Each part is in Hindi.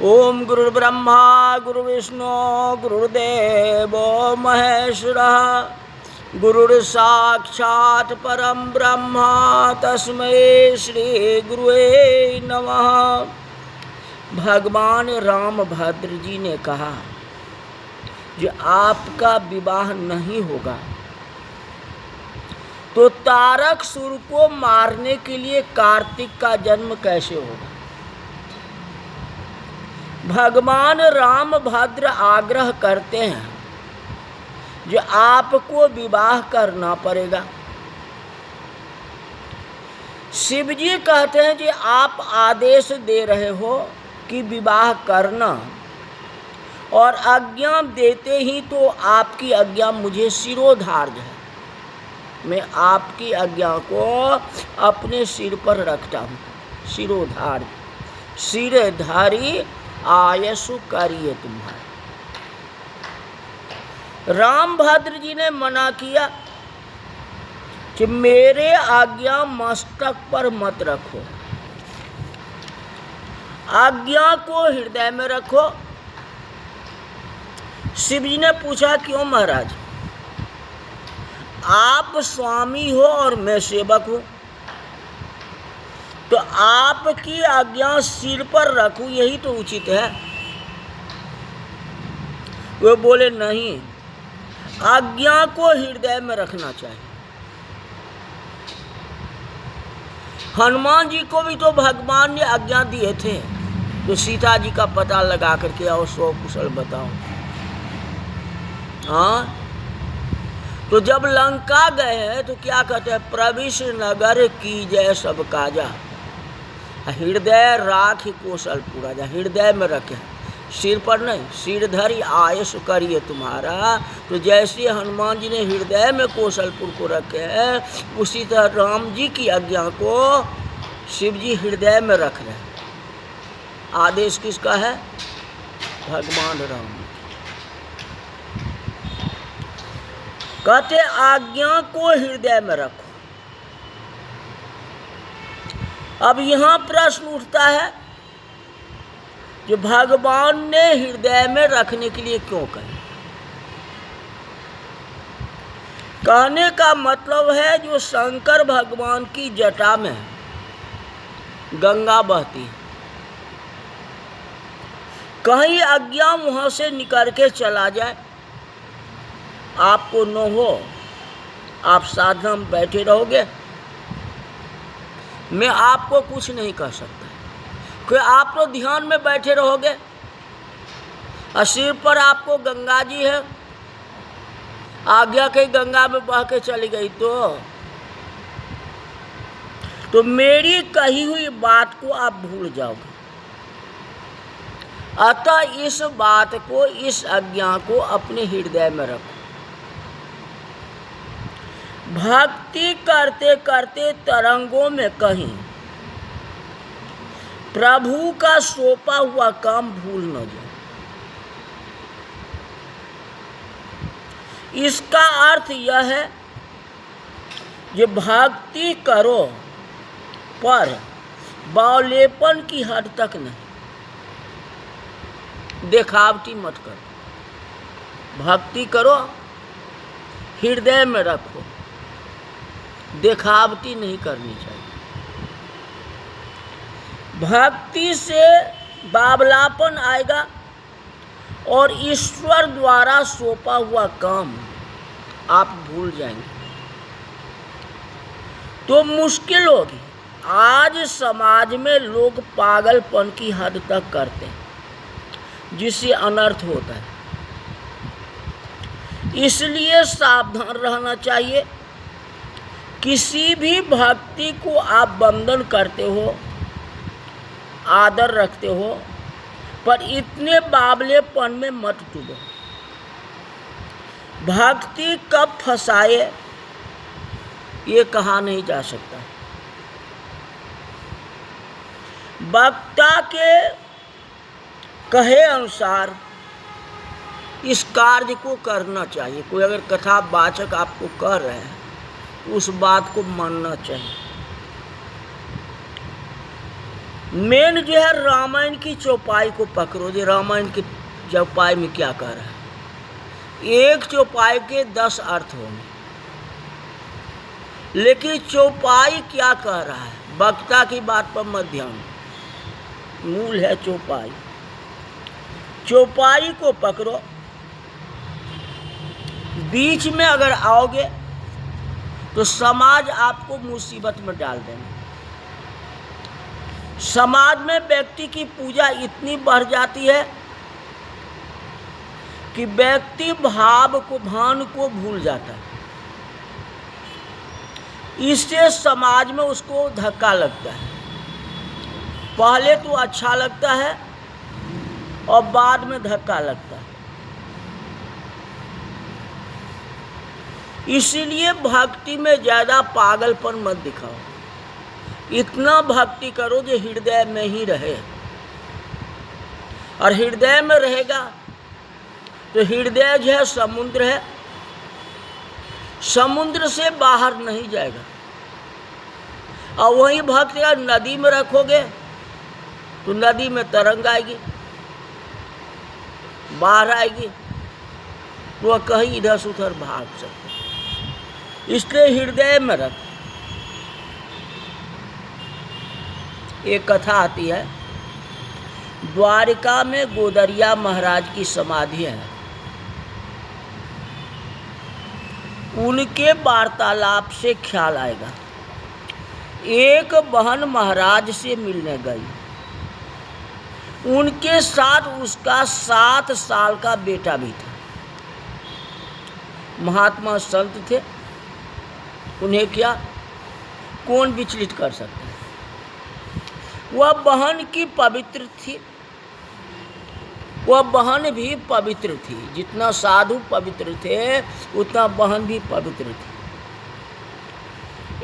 ओम गुरुर्ब्रह्मा गुरुर्विष्णु गुरुर्देवो महेश्वरः गुरुर्साक्षात् परम ब्रह्म तस्मै श्री गुरुवे नमः। भगवान रामभद्र जी ने कहा कि आपका विवाह नहीं होगा तो तारकासुर को मारने के लिए कार्तिक का जन्म कैसे होगा। भगवान रामभद्र आग्रह करते हैं जो आपको विवाह करना पड़ेगा। शिव जी कहते हैं कि आप आदेश दे रहे हो कि विवाह करना, और आज्ञा देते ही तो आपकी आज्ञा मुझे शिरोधार्य है। मैं आपकी आज्ञा को अपने सिर पर रखता हूँ। शिरोधार्य, सिरधारी आयसु करिए तुम्हारा। रामभद्र जी ने मना किया कि मेरे आज्ञा मस्तक पर मत रखो, आज्ञा को हृदय में रखो। शिव जी ने पूछा क्यों महाराज, आप स्वामी हो और मैं सेवक हूं, तो आपकी आज्ञा सिर पर रखूं यही तो उचित है। वे बोले नहीं, आज्ञा को हृदय में रखना चाहिए। हनुमान जी को भी तो भगवान ने आज्ञा दिए थे तो सीता जी का पता लगा करके आओ, सौ कुशल बताओ। हाँ, तो जब लंका गए हैं तो क्या कहते हैं, प्रविश नगर की जय सब काजा, हृदय राख कौशल पूरा जा। हृदय में रखे, सिर पर नहीं। सिरधरी आयस करिए तुम्हारा। तो जैसे हनुमान जी ने हृदय में कौशलपुर को रखे हैं, उसी तरह राम जी की आज्ञा को शिव जी हृदय में रख रहे हैं। आदेश किसका है? भगवान राम। कहते आज्ञा को हृदय में रखो। अब यहां प्रश्न उठता है कि भगवान ने हृदय में रखने के लिए क्यों कहा। कहने का मतलब है जो शंकर भगवान की जटा में गंगा बहती है, कहीं अज्ञा वहां से निकल के चला जाए, आपको न हो, आप साधना में बैठे रहोगे, मैं आपको कुछ नहीं कह सकता, क्योंकि आप तो ध्यान में बैठे रहोगे और सिर पर आपको गंगा जी है, आज्ञा कहीं गंगा में बह के चली गई तो मेरी कही हुई बात को आप भूल जाओगे। अतः इस बात को, इस आज्ञा को अपने हृदय में रखो। भक्ति करते करते तरंगों में कहीं प्रभु का सौंपा हुआ काम भूल न जाए। इसका अर्थ यह है कि भक्ति करो पर बावलेपन की हद तक नहीं, देखावटी मत करो। भक्ति करो, हृदय में रखो, देखावटी नहीं करनी चाहिए। भक्ति से बावलापन आएगा और ईश्वर द्वारा सौंपा हुआ काम आप भूल जाएंगे तो मुश्किल होगी। आज समाज में लोग पागलपन की हद तक करते हैं जिससे अनर्थ होता है। इसलिए सावधान रहना चाहिए। किसी भी भक्ति को आप वंदन करते हो, आदर रखते हो, पर इतने बावलेपन में मत डूबो। भक्ति कब फंसाए ये कहा नहीं जा सकता। वक्ता के कहे अनुसार इस कार्य को करना चाहिए। कोई अगर कथावाचक आपको कह रहे हैं उस बात को मानना चाहिए। मेन जो है रामायण की चौपाई को पकड़ो। जो रामायण की चौपाई में क्या कह रहा है, एक चौपाई के 10 अर्थ होंगे, लेकिन चौपाई क्या कह रहा है, वक्ता की बात पर मत ध्यान, मूल है चौपाई। चौपाई को पकड़ो, बीच में अगर आओगे तो समाज आपको मुसीबत में डाल देंगे। समाज में व्यक्ति की पूजा इतनी बढ़ जाती है कि व्यक्ति भान को भूल जाता है। इससे समाज में उसको धक्का लगता है। पहले तो अच्छा लगता है और बाद में धक्का लगता है। इसीलिए भक्ति में ज़्यादा पागलपन मत दिखाओ, इतना भक्ति करो जो हृदय में ही रहे। और हृदय में रहेगा तो हृदय जो है समुद्र है, समुद्र से बाहर नहीं जाएगा। और वही भक्ति अगर नदी में रखोगे तो नदी में तरंग आएगी, बाहर आएगी, तो वह कहीं इधर से उधर भाग सकते। इसलिए हृदय में रख। एक कथा आती है, द्वारिका में गोदरिया महाराज की समाधि है। उनके वार्तालाप से ख्याल आएगा, एक बहन महाराज से मिलने गई, उनके साथ उसका 7 साल का बेटा भी था। महात्मा संत थे, उन्हें क्या कौन विचलित कर सकता है। वह बहन की पवित्र थी, वह बहन भी पवित्र थी। जितना साधु पवित्र थे उतना बहन भी पवित्र थी।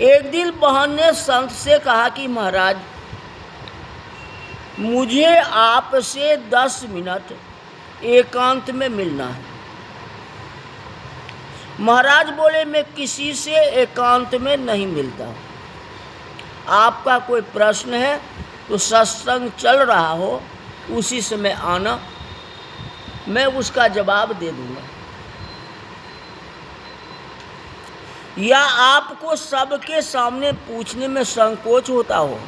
एक दिन बहन ने संत से कहा कि महाराज, मुझे आपसे 10 मिनट एकांत में मिलना है। महाराज बोले, मैं किसी से एकांत में नहीं मिलता। आपका कोई प्रश्न है तो सत्संग चल रहा हो उसी समय आना, मैं उसका जवाब दे दूंगा। या आपको सबके सामने पूछने में संकोच होता हो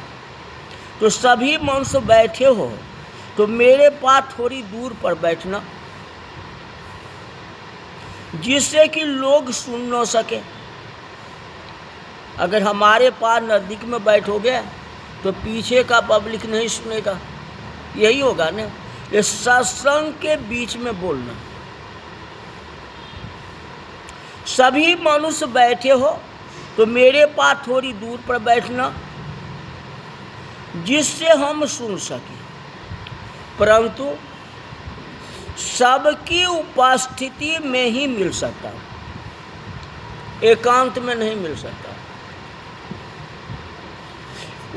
तो सभी मनुष्य बैठे हो तो मेरे पास थोड़ी दूर पर बैठना, जिससे कि लोग सुन न सके। अगर हमारे पास नज़दीक में बैठोगे तो पीछे का पब्लिक नहीं सुनेगा, यही होगा ना। ये सत्संग के बीच में बोलना। सभी मनुष्य बैठे हो तो मेरे पास थोड़ी दूर पर बैठना, जिससे हम सुन सकें, परंतु सबकी उपस्थिति में ही मिल सकता, एकांत में नहीं मिल सकता।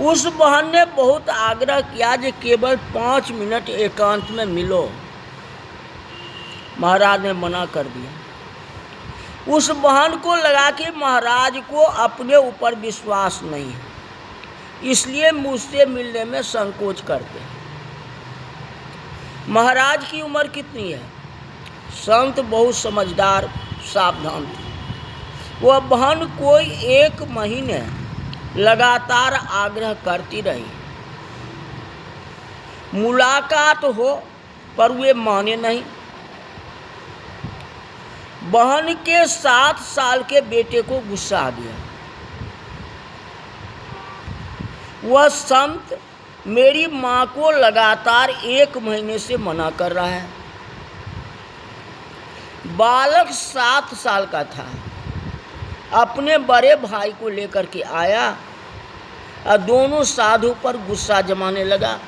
उस बहन ने बहुत आग्रह किया कि केवल 5 मिनट एकांत में मिलो। महाराज ने मना कर दिया। उस बहन को लगा कि महाराज को अपने ऊपर विश्वास नहीं है, इसलिए मुझसे मिलने में संकोच करते हैं। महाराज की उम्र कितनी है? संत बहुत समझदार सावधान थे। वह बहन कोई 1 महीने लगातार आग्रह करती रही, मुलाकात हो, पर वे माने नहीं। बहन के 7 साल के बेटे को गुस्सा आ गया। वह संत मेरी माँ को लगातार 1 महीने से मना कर रहा है। बालक 7 साल का था, अपने बड़े भाई को लेकर के आया और दोनों साधु पर गुस्सा जमाने लगा।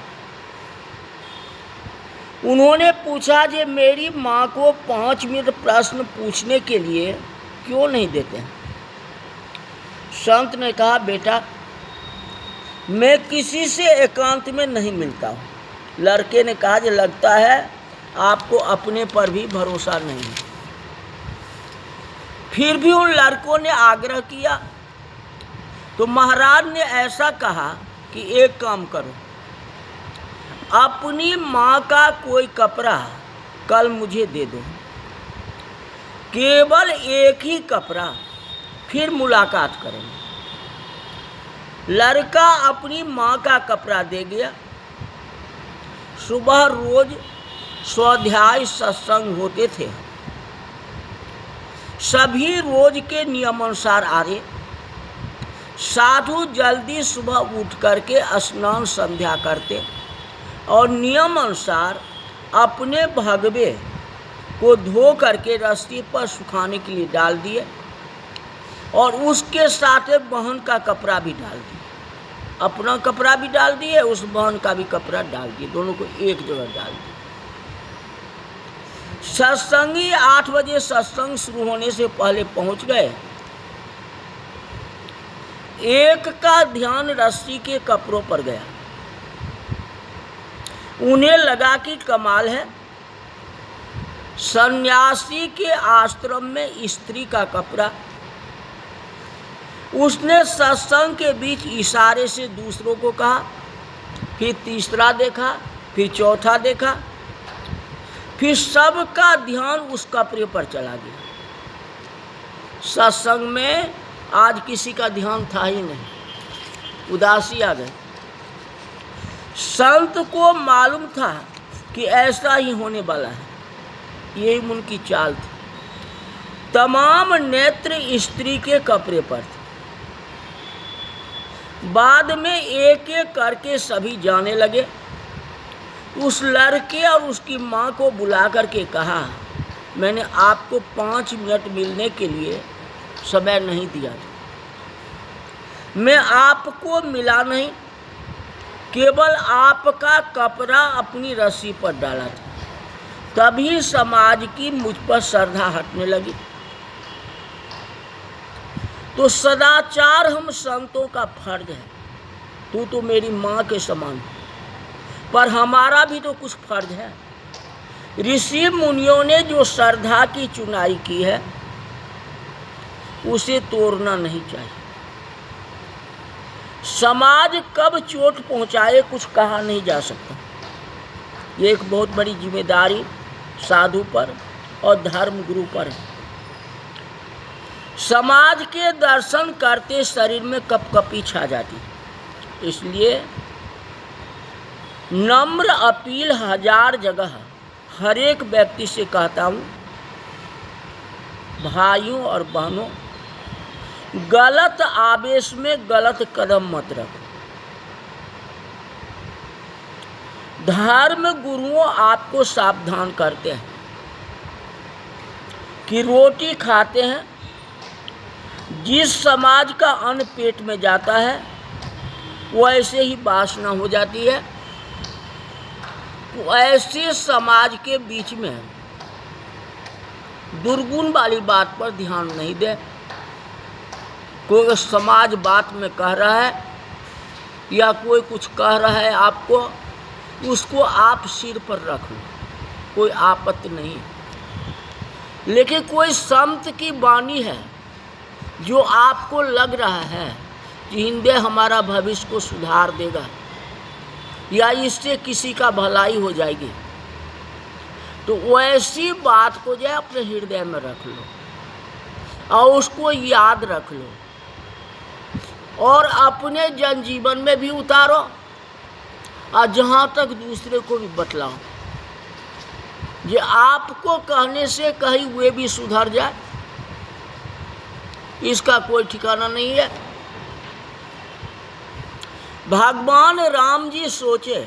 उन्होंने पूछा कि मेरी माँ को 5 मिनट प्रश्न पूछने के लिए क्यों नहीं देते हैं? संत ने कहा, बेटा मैं किसी से एकांत में नहीं मिलता हूँ। लड़के ने कहा, कि लगता है आपको अपने पर भी भरोसा नहीं है। फिर भी उन लड़कों ने आग्रह किया तो महाराज ने ऐसा कहा कि एक काम करो, अपनी माँ का कोई कपड़ा कल मुझे दे दो, केवल एक ही कपड़ा, फिर मुलाकात करेंगे। लड़का अपनी माँ का कपड़ा दे गया। सुबह रोज स्वाध्याय सत्संग होते थे। सभी रोज के नियमानुसार आ रहे। साधु जल्दी सुबह उठ करके स्नान संध्या करते और नियम अनुसार अपने भगवे को धो करके रस्सी पर सुखाने के लिए डाल दिए और उसके साथ बहन का कपड़ा भी डाल दिए। अपना कपड़ा भी डाल दिए, उस बहन का भी कपड़ा डाल दिए, दोनों को एक जगह डाल दिए। सत्संगी 8 बजे सत्संग शुरू होने से पहले पहुंच गए। एक का ध्यान रस्सी के कपड़ों पर गया। उन्हें लगा कि कमाल है, सन्यासी के आश्रम में स्त्री का कपड़ा। उसने सत्संग के बीच इशारे से दूसरों को कहा, फिर तीसरा देखा, फिर चौथा देखा, फिर सबका ध्यान उस कपड़े पर चला गया। सत्संग में आज किसी का ध्यान था ही नहीं, उदासी आ गई। संत को मालूम था कि ऐसा ही होने वाला है, यही उनकी चाल थी। तमाम नेत्र स्त्री के कपड़े पर थे। बाद में एक एक करके सभी जाने लगे। उस लड़के और उसकी माँ को बुला करके कहा, मैंने आपको 5 मिनट मिलने के लिए समय नहीं दिया था। मैं आपको मिला नहीं, केवल आपका कपड़ा अपनी रस्सी पर डाला था। तभी समाज की मुझ पर श्रद्धा हटने लगी। तो सदाचार हम संतों का फर्ज है। तू तो मेरी माँ के समान है, पर हमारा भी तो कुछ फर्ज है। ऋषि मुनियों ने जो श्रद्धा की चुनाई की है उसे तोड़ना नहीं चाहिए। समाज कब चोट पहुंचाए कुछ कहा नहीं जा सकता। ये एक बहुत बड़ी जिम्मेदारी साधु पर और धर्म गुरु पर है। समाज के दर्शन करते शरीर में कपकपी छा जाती। इसलिए नम्र अपील 1000 जगह हर एक व्यक्ति से कहता हूँ, भाइयों और बहनों, गलत आवेश में गलत कदम मत रखो। धर्म गुरुओं आपको सावधान करते हैं कि रोटी खाते हैं, जिस समाज का अन्न पेट में जाता है वो ऐसे ही वासना हो जाती है। तो ऐसे समाज के बीच में दुर्गुण वाली बात पर ध्यान नहीं दे। कोई समाज बात में कह रहा है या कोई कुछ कह रहा है आपको, उसको आप सिर पर रख लो, कोई आपत्ति नहीं। लेकिन कोई संत की वाणी है जो आपको लग रहा है कि हिंदे हमारा भविष्य को सुधार देगा या इससे किसी का भलाई हो जाएगी, तो वैसी बात को जो है अपने हृदय में रख लो और उसको याद रख लो और अपने जनजीवन में भी उतारो और जहाँ तक दूसरे को भी बतलाओ, जो आपको कहने से कहीं वे भी सुधर जाए, इसका कोई ठिकाना नहीं है। भगवान राम जी सोचे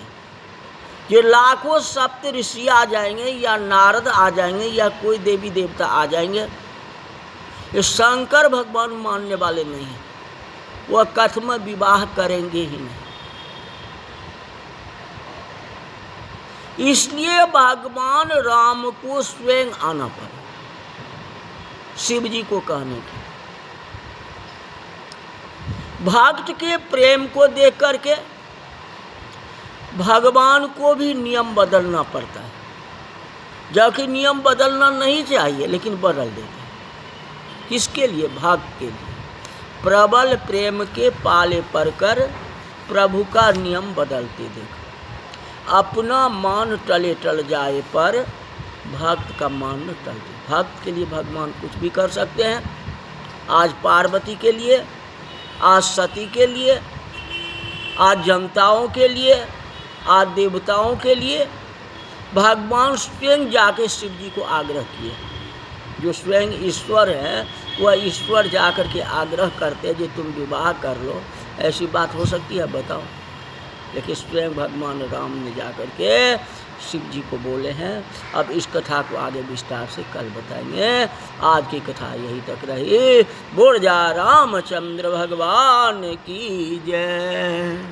कि लाखों सप्त ऋषि आ जाएंगे या नारद आ जाएंगे या कोई देवी देवता आ जाएंगे, ये शंकर भगवान मानने वाले नहीं हैं, वह कथम विवाह करेंगे ही नहीं। इसलिए भगवान राम को स्वयं आना पड़ा शिव जी को कहने के। भक्त के प्रेम को देख करके भगवान को भी नियम बदलना पड़ता है, जबकि नियम बदलना नहीं चाहिए लेकिन बदल देते हैं। किसके लिए? भक्त के लिए। प्रबल प्रेम के पाले पड़कर प्रभु का नियम बदलते देखो। अपना मान टले टल जाए पर भक्त का मान न टल जाए। भक्त के लिए भगवान कुछ भी कर सकते हैं। आज पार्वती के लिए, आज सती के लिए, आज जनताओं के लिए, आज देवताओं के लिए भगवान स्वयं जाके शिव जी को आग्रह किए। जो स्वयं ईश्वर है वह ईश्वर जाकर के आग्रह करते जो तुम विवाह कर लो। ऐसी बात हो सकती है बताओ? लेकिन स्वयं भगवान राम ने जाकर के शिव जी को बोले हैं। अब इस कथा को आगे विस्तार से कल बताएंगे। आज की कथा यही तक रही। बोल जा रामचंद्र भगवान की जय।